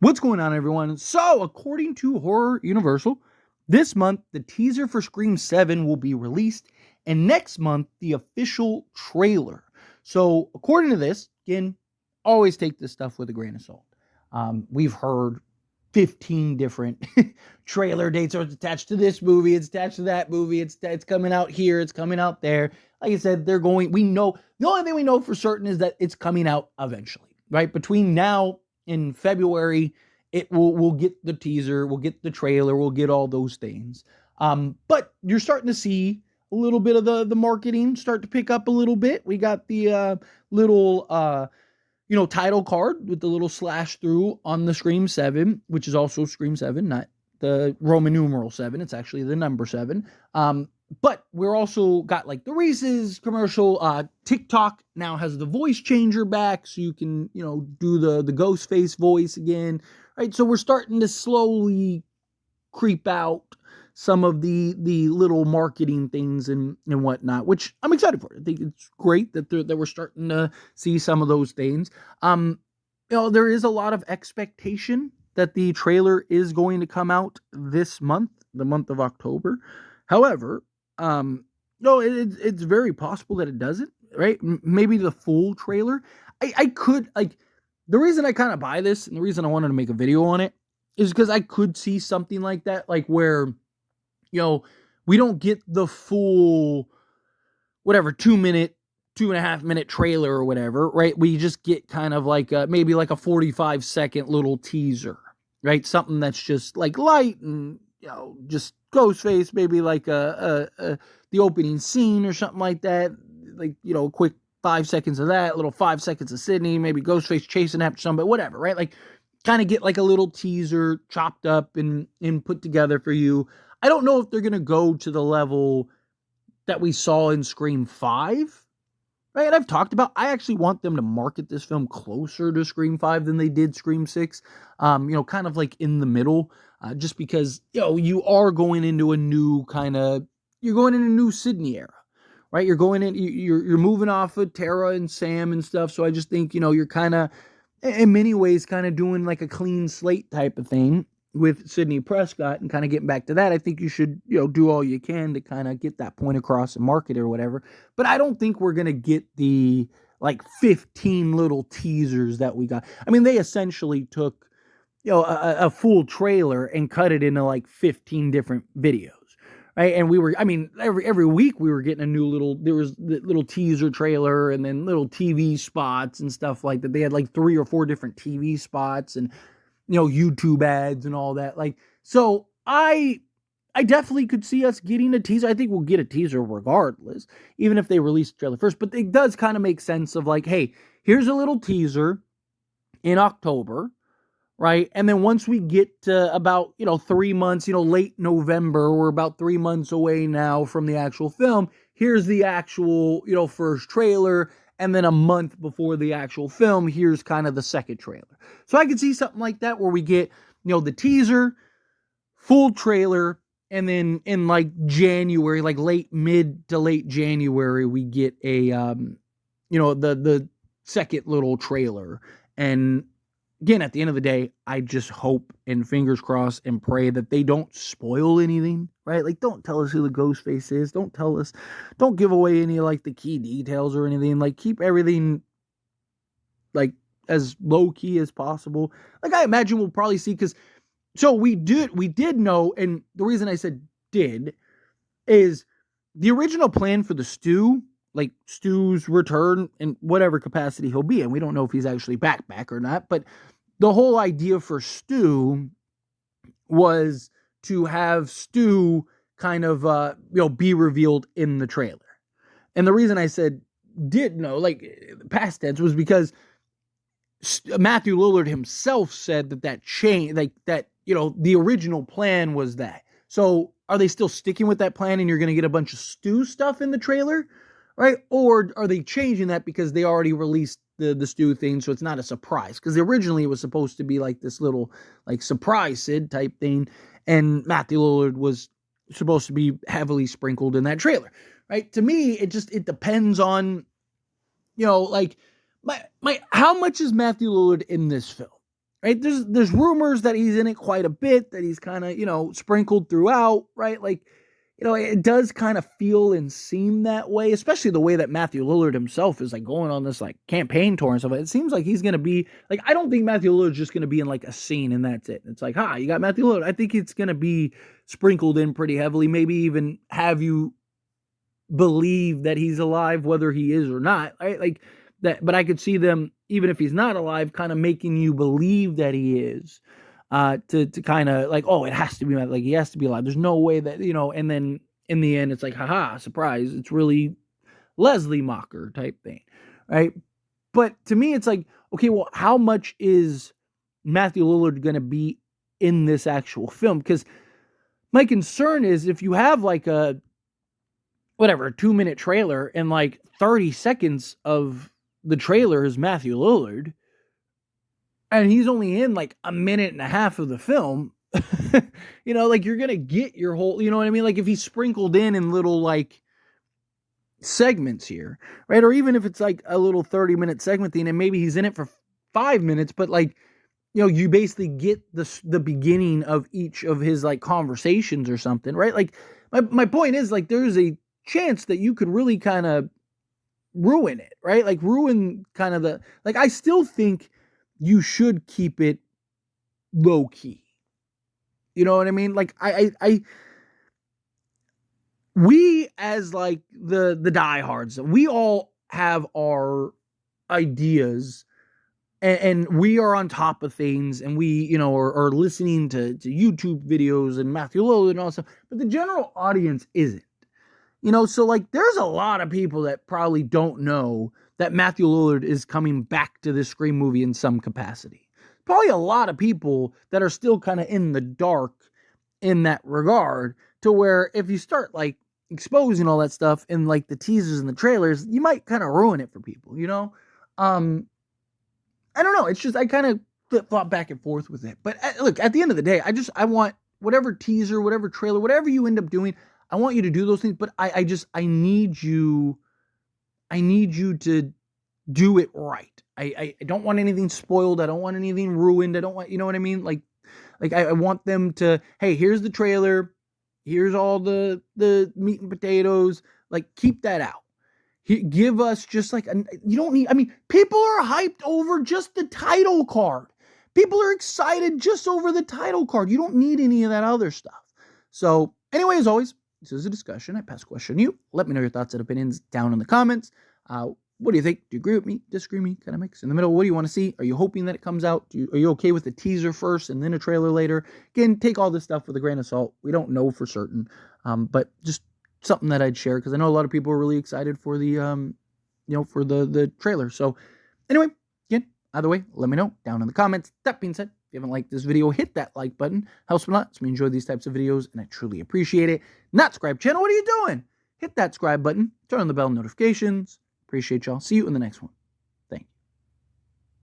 What's going on, everyone? So, according to Horror Universal, this month the teaser for Scream 7 will be released, and next month the official trailer. So, according to this, again, always take this stuff with a grain of salt. We've heard 15 different trailer dates. Or it's attached to this movie, it's attached to that movie, it's coming out here, it's coming out there. Like I said, we know, the only thing we know for certain is that it's coming out eventually, right? Between now in February, we'll get the teaser, we'll get the trailer, we'll get all those things. But you're starting to see a little bit of the marketing start to pick up a little bit. We got the little title card with the little slash through on the Scream 7, which is also Scream 7, not the Roman numeral 7. It's actually the number 7. But we're also got like the Reese's commercial. TikTok now has the voice changer back, so you can, do the Ghostface voice again, right? So we're starting to slowly creep out some of the little marketing things and whatnot, which I'm excited for. I think it's great that we're starting to see some of those things. There is a lot of expectation that the trailer is going to come out this month, the month of October. However, it's very possible that it doesn't, right? Maybe the full trailer. I could, like, the reason I kind of buy this and the reason I wanted to make a video on it is because I could see something like that, like where, we don't get the full, whatever, 2.5 minute trailer or whatever, right? We just get kind of like maybe like a 45-second little teaser, right? Something that's just like light and, just Ghostface, maybe like the opening scene or something like that. Like, quick 5 seconds of that, little 5 seconds of Sydney, maybe Ghostface chasing after somebody, whatever, right? Like, kind of get like a little teaser chopped up and put together for you. I don't know if they're going to go to the level that we saw in Scream 5, right? And I've talked about, I actually want them to market this film closer to Scream 5 than they did Scream 6. Kind of like in the middle, just because, you are going into a new you're going in a new Sydney era, right? You're going in, you're moving off of Tara and Sam and stuff. So I just think, you're kind of, in many ways, kind of doing like a clean slate type of thing with Sidney Prescott and kind of getting back to that. I think you should, do all you can to kind of get that point across and market it or whatever. But I don't think we're going to get the like 15 little teasers that we got. I mean, they essentially took, a full trailer and cut it into like 15 different videos. Right. And every week we were getting a new there was the little teaser trailer and then little TV spots and stuff like that. They had like 3 or 4 different TV spots and, YouTube ads and all that. Like, so I definitely could see us getting a teaser. I think we'll get a teaser regardless, even if they release the trailer first. But it does kind of make sense of like, hey, here's a little teaser in October, right? And then once we get to about, 3 months, late November, we're about 3 months away now from the actual film. Here's the actual, first trailer. And then a month before the actual film, here's kind of the second trailer. So I could see something like that where we get, the teaser, full trailer, and then in like January, like mid to late January, we get a, the second little trailer. And again, at the end of the day, I just hope and fingers crossed and pray that they don't spoil anything, right? Like, don't tell us who the Ghostface is. Don't give away any like the key details or anything. Like, keep everything like as low key as possible. Like, I imagine we'll probably see, so we did know, and the reason I said did is the original plan for the Stu, like Stu's return in whatever capacity he'll be in. We don't know if he's actually back or not, but the whole idea for Stu was to have Stu kind of, be revealed in the trailer. And the reason I said did know, like past tense, was because Matthew Lillard himself said that changed, like that, the original plan was that. So are they still sticking with that plan and you're going to get a bunch of Stu stuff in the trailer? Right? Or are they changing that because they already released the Stu thing, so it's not a surprise? Because originally it was supposed to be like this little like surprise Sid type thing, and Matthew Lillard was supposed to be heavily sprinkled in that trailer. Right? To me, it depends on, like how much is Matthew Lillard in this film? right? There's rumors that he's in it quite a bit, that he's kind of, sprinkled throughout, right? Like, it does kind of feel and seem that way, especially the way that Matthew Lillard himself is like going on this like campaign tour and stuff. It seems like he's going to be like, I don't think Matthew Lillard's just going to be in like a scene and that's it. It's like, you got Matthew Lillard. I think it's going to be sprinkled in pretty heavily, maybe even have you believe that he's alive, whether he is or not, right? Like that, but I could see them, even if he's not alive, kind of making you believe that he is. To kind of like, it has to be like he has to be alive. There's no way that, and then in the end it's like, haha, surprise, it's really Leslie Mocker type thing, right? But to me, it's like, okay, well, how much is Matthew Lillard going to be in this actual film? Because my concern is if you have like a 2-minute trailer and like 30 seconds of the trailer is Matthew Lillard, and he's only in like a minute and a half of the film, like you're going to get your whole, you know what I mean? Like if he's sprinkled in little like segments here, right? Or even if it's like a little 30-minute segment thing and maybe he's in it for 5 minutes, but like, you basically get the beginning of each of his like conversations or something, right? Like my point is like, there's a chance that you could really kind of ruin it, right? Like ruin kind of I still think you should keep it low key. You know what I mean? Like we as like the diehards, we all have our ideas and we are on top of things and we, are listening to YouTube videos and Matthew Lillard and all that stuff, but the general audience isn't. So like there's a lot of people that probably don't know that Matthew Lillard is coming back to this Scream movie in some capacity. Probably a lot of people that are still kind of in the dark in that regard, to where if you start like exposing all that stuff in like the teasers and the trailers, you might kind of ruin it for people, I don't know. It's just, I kind of flip-flop back and forth with it. But look, at the end of the day, I want whatever teaser, whatever trailer, whatever you end up doing, I want you to do those things, but I need you to do it right. I don't want anything spoiled. I don't want anything ruined. I don't want, you know what I mean? Like I want them to, hey, here's the trailer. Here's all the meat and potatoes. Like, keep that out. Give us just like, you don't need, people are hyped over just the title card. People are excited just over the title card. You don't need any of that other stuff. So anyway, as always, this is a discussion. I pass question to you. Let me know your thoughts and opinions down in the comments. What do you think? Do you agree with me? Disagree with me? Kind of mix in the middle. What do you want to see? Are you hoping that it comes out? Are you okay with the teaser first and then a trailer later? Again, take all this stuff with a grain of salt. We don't know for certain, but just something that I'd share because I know a lot of people are really excited for the, for the trailer. So anyway, again, either way, let me know down in the comments. That being said, if you haven't liked this video, hit that like button. Helps me a lot. It's me enjoy these types of videos, and I truly appreciate it. Not subscribe channel, what are you doing? Hit that subscribe button. Turn on the bell notifications. Appreciate y'all. See you in the next one.